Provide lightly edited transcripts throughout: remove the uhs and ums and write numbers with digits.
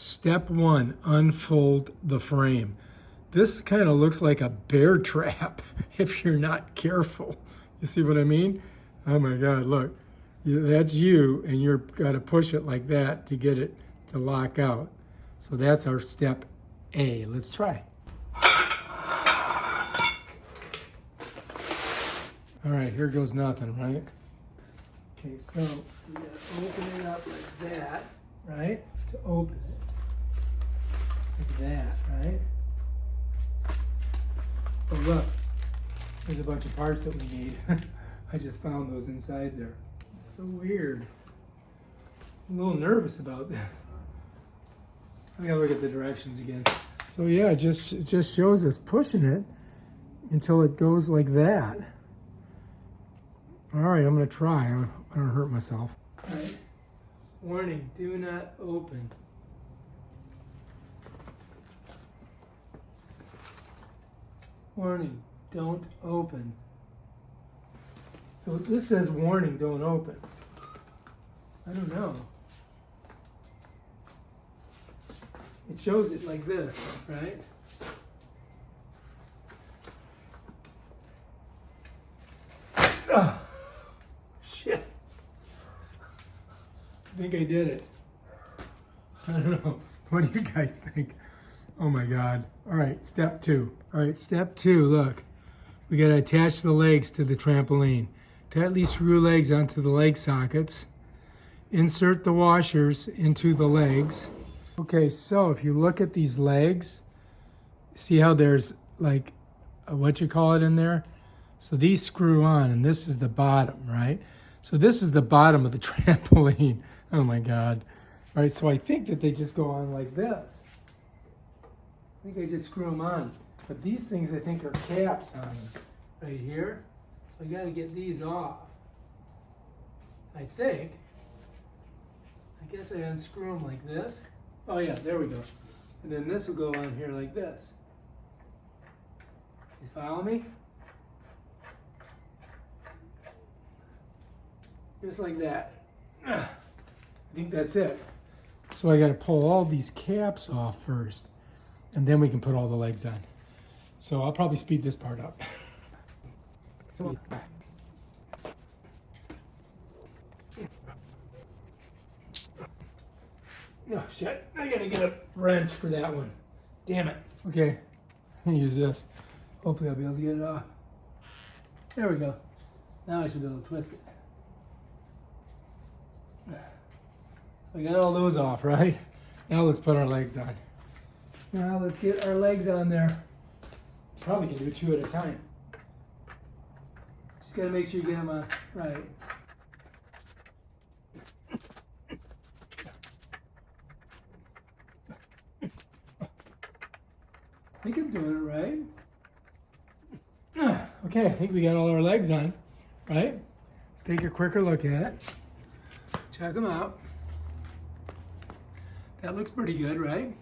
Step 1, unfold the frame. This kind of looks like a bear trap if you're not careful. You see what I mean? Oh my God, look. That's you, and you've got to push it like that to get it to lock out. So that's our step A. Let's try. All right, here goes nothing, right? Okay, so you gotta open it up like that, right? To open it. Like that, right? Oh look, there's a bunch of parts that we need. I just found those inside there. It's so weird. I'm a little nervous about that. I gotta look at the directions again. So yeah, it just shows us pushing it until it goes like that. All right, I'm gonna try. I don't hurt myself. All right. Warning, do not open. Warning, don't open. So this says warning, don't open. I don't know. It shows it like this, right? Oh, shit. I think I did it. I don't know. What do you guys think? Oh my God. All right, step 2. All right, step 2, look. We gotta attach the legs to the trampoline. Tightly screw legs onto the leg sockets. Insert the washers into the legs. Okay, so if you look at these legs, see how there's like what you call it in there? So these screw on, and this is the bottom, right? So this is the bottom of the trampoline. Oh my God. All right, so I think that they just go on like this. I think I just screw them on. But these things I think are caps on them right here. I gotta get these off. I think. I guess I unscrew them like this. Oh yeah, there we go. And then this will go on here like this. You follow me? Just like that. I think that's it. So I gotta pull all these caps off first, and then we can put all the legs on. So I'll probably speed this part up. Oh shit, I gotta get a wrench for that one. Damn it. Okay, I'm gonna use this. Hopefully I'll be able to get it off. There we go. Now I should be able to twist it. So I got all those off, right? Now let's put our legs on. Now let's get our legs on there. Probably can do 2 at a time. Just gotta make sure you get them on right. I think I'm doing it right. Okay, I think we got all our legs on, right? Let's take a quicker look at it. Check them out. That looks pretty good, right?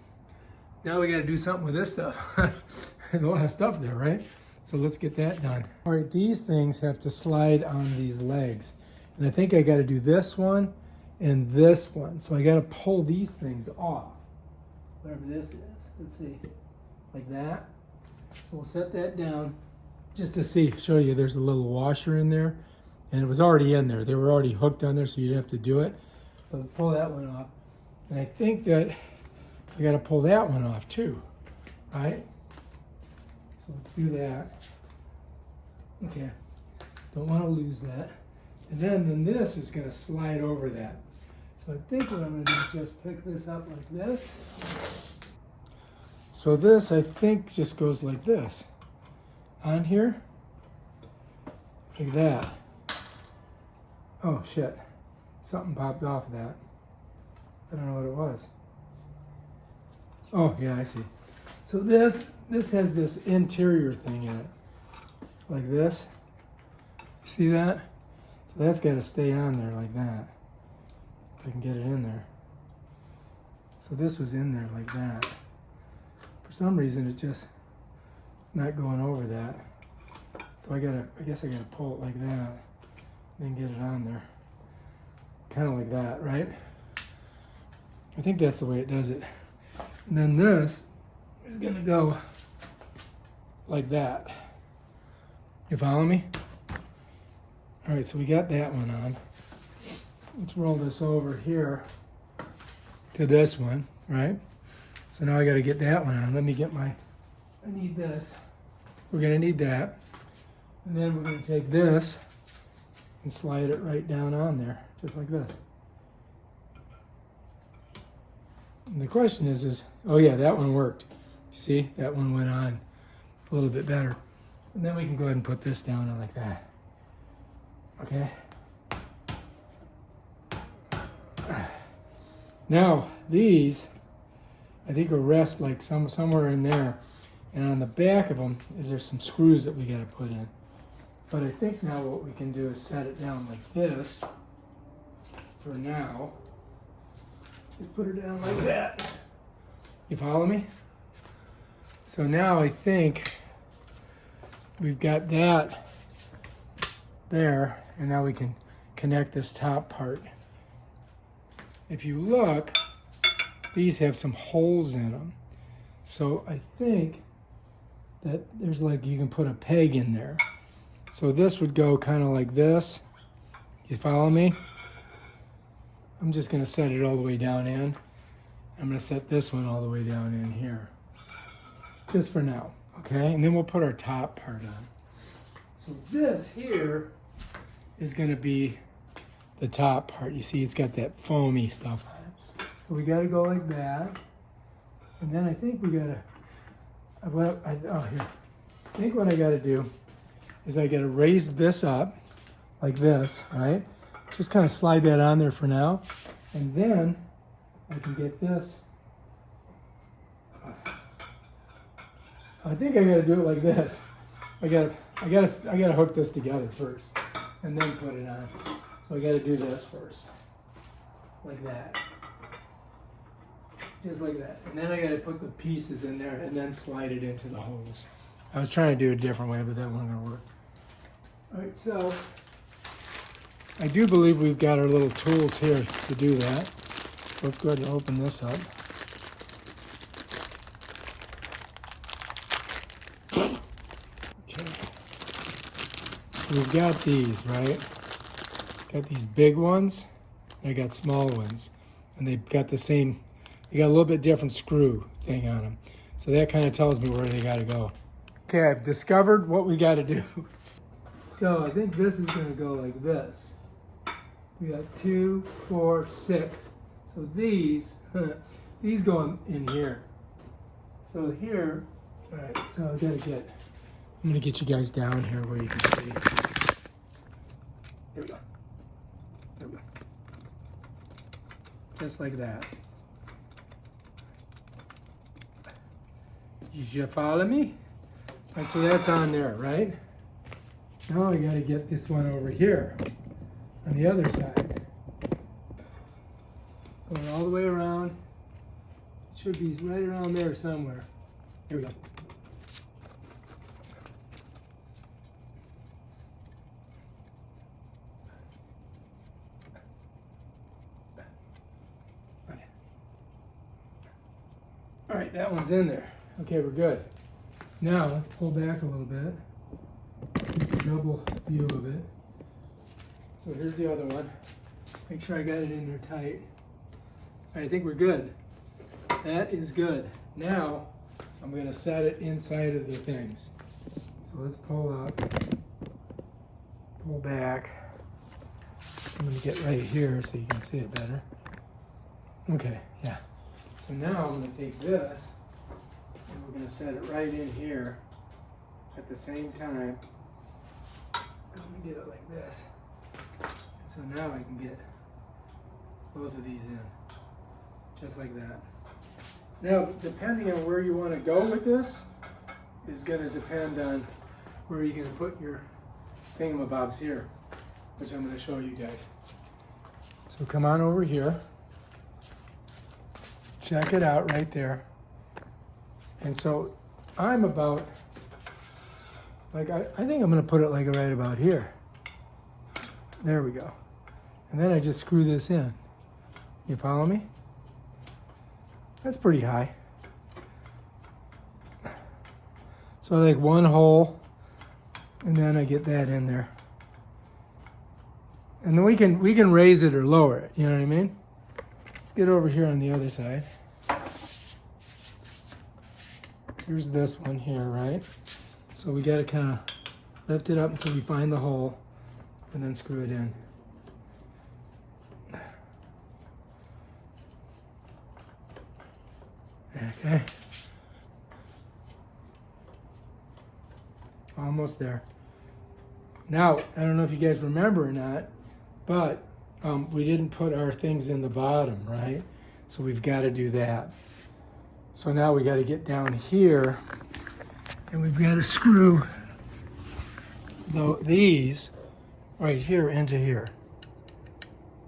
Now we got to do something with this stuff. There's a lot of stuff there, right? So let's get that done. All right, these things have to slide on these legs. And I think I got to do this one and this one. So I got to pull these things off, whatever this is. Let's see, like that. So we'll set that down just to see, show you there's a little washer in there. And it was already in there. They were already hooked on there, so you didn't have to do it. But let's pull that one off. And I think that I got to pull that one off too, right? So let's do that. Okay, don't want to lose that. And then this is going to slide over that. So I think what I'm going to do is just pick this up like this. So this, I think, just goes like this. On here, like that. Oh shit, something popped off of that. I don't know what it was. Oh yeah, I see. So this has this interior thing in it, like this. See that? So that's got to stay on there like that. If I can get it in there. So this was in there like that. For some reason, it's not going over that. So I guess I gotta pull it like that, then get it on there. Kind of like that, right? I think that's the way it does it. And then this is gonna go like that. You follow me? All right, so we got that one on. Let's roll this over here to this one, right? So now I gotta get that one on. Let me get I need this. We're gonna need that. And then we're gonna take this and slide it right down on there, just like this. And the question is, oh yeah, that one worked. See, that one went on a little bit better. And then we can go ahead and put this down like that. Okay. Now, these, I think will rest like somewhere in there. And on the back of them there's some screws that we got to put in. But I think now what we can do is set it down like this for now. Just put it down like that. You follow me? So now I think we've got that there, and now we can connect this top part. If you look, these have some holes in them. So I think that there's like, you can put a peg in there. So this would go kind of like this. You follow me? I'm just gonna set it all the way down in. I'm gonna set this one all the way down in here. Just for now, okay? And then we'll put our top part on. So this here is gonna be the top part. You see, it's got that foamy stuff on it. So we gotta go like that. And then I think we gotta, here. I think what I gotta do is I gotta raise this up like this, right? Just kind of slide that on there for now. And then I can get this. I think I gotta do it like this. I gotta hook this together first and then put it on. So I gotta do this first. Like that. Just like that. And then I gotta put the pieces in there and then slide it into the holes. I was trying to do it a different way, but that wasn't gonna work. All right, so I do believe we've got our little tools here to do that. So let's go ahead and open this up. Okay. We've got these, right? Got these big ones, and I got small ones. And they've got the same, they got a little bit different screw thing on them. So that kind of tells me where they gotta go. Okay, I've discovered what we gotta do. So I think this is gonna go like this. We got 2, 4, 6. So these go in here. So here, all right, so I'm gonna get you guys down here where you can see. Here we go. There we go. Just like that. You follow me? All right, so that's on there, right? Now I gotta get this one over here on the other side. Going all the way around. It should be right around there somewhere. Here we go. Okay. All right, that one's in there. Okay, we're good. Now let's pull back a little bit. Double view of it. So here's the other one. Make sure I got it in there tight. All right, I think we're good. That is good. Now I'm gonna set it inside of the things. So let's pull up, pull back. I'm gonna get right here so you can see it better. Okay, yeah. So now I'm gonna take this and we're gonna set it right in here at the same time. Let me get it like this. And so now I can get both of these in, just like that. Now, depending on where you want to go with this, is going to depend on where you're going to put your thingamabobs here, which I'm going to show you guys. So come on over here. Check it out right there. And so I'm about, like, I think I'm going to put it like right about here. There we go. And then I just screw this in. You follow me? That's pretty high. So I like one hole, and then I get that in there. And then we can raise it or lower it, you know what I mean? Let's get over here on the other side. Here's this one here, right? So we gotta kind of lift it up until we find the hole, and then screw it in. Okay. Almost there. Now, I don't know if you guys remember or not, but we didn't put our things in the bottom, right? So we've got to do that. So now we got to get down here, and we've got to screw these right here into here.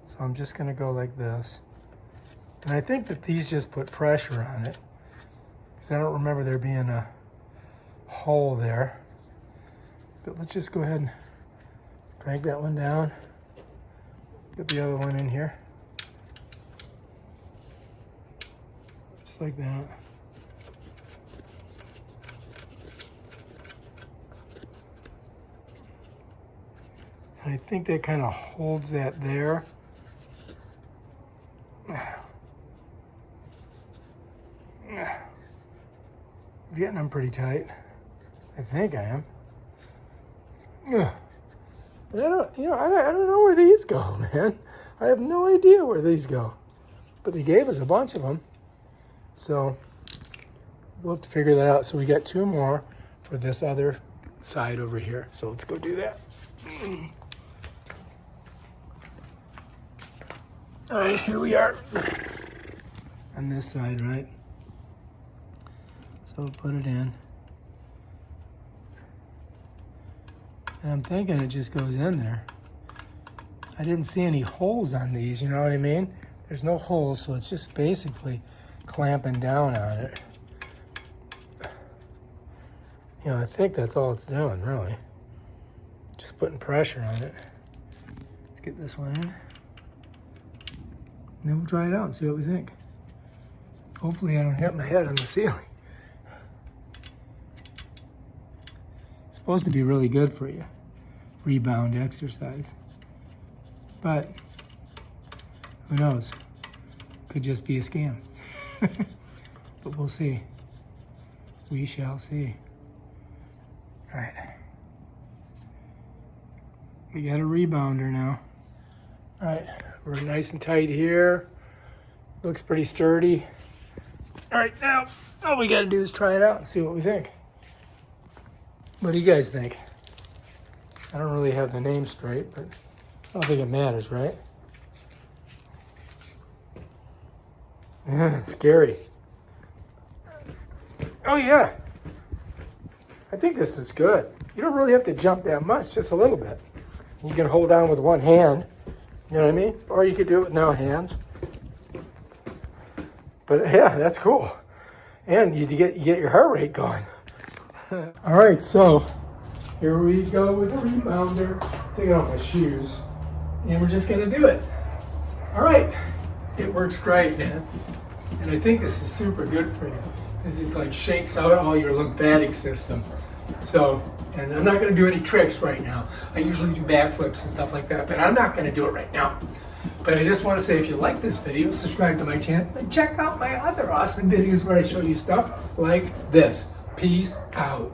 So I'm just going to go like this. And I think that these just put pressure on it, because I don't remember there being a hole there. But let's just go ahead and crank that one down. Get the other one in here. Just like that. And I think that kind of holds that there. Getting them pretty tight. I think I am. But I don't know where these go, man. I have no idea where these go. But they gave us a bunch of them. So we'll have to figure that out. So we got 2 more for this other side over here. So let's go do that. All right, here we are. On this side, right? So we'll put it in. And I'm thinking it just goes in there. I didn't see any holes on these, you know what I mean? There's no holes, so it's just basically clamping down on it. You know, I think that's all it's doing, really. Just putting pressure on it. Let's get this one in. And then we'll try it out and see what we think. Hopefully I don't hit my head on the ceiling. It's supposed to be really good for you. Rebound exercise. But who knows? Could just be a scam. But we'll see. We shall see. All right. We got a rebounder now. All right, we're nice and tight here. Looks pretty sturdy. All right, now all we got to do is try it out and see what we think. What do you guys think? I don't really have the name straight, but I don't think it matters, right? Yeah, scary. Oh yeah. I think this is good. You don't really have to jump that much, just a little bit. You can hold on with one hand, you know what I mean? Or you could do it with no hands. But yeah, that's cool. And you get your heart rate going. All right, so here we go with the rebounder. Taking off my shoes. And we're just gonna do it. All right, it works great, man. And I think this is super good for you, because it like shakes out all your lymphatic system. So, and I'm not gonna do any tricks right now. I usually do backflips and stuff like that, but I'm not gonna do it right now. But I just want to say, if you like this video, subscribe to my channel and check out my other awesome videos where I show you stuff like this. Peace out.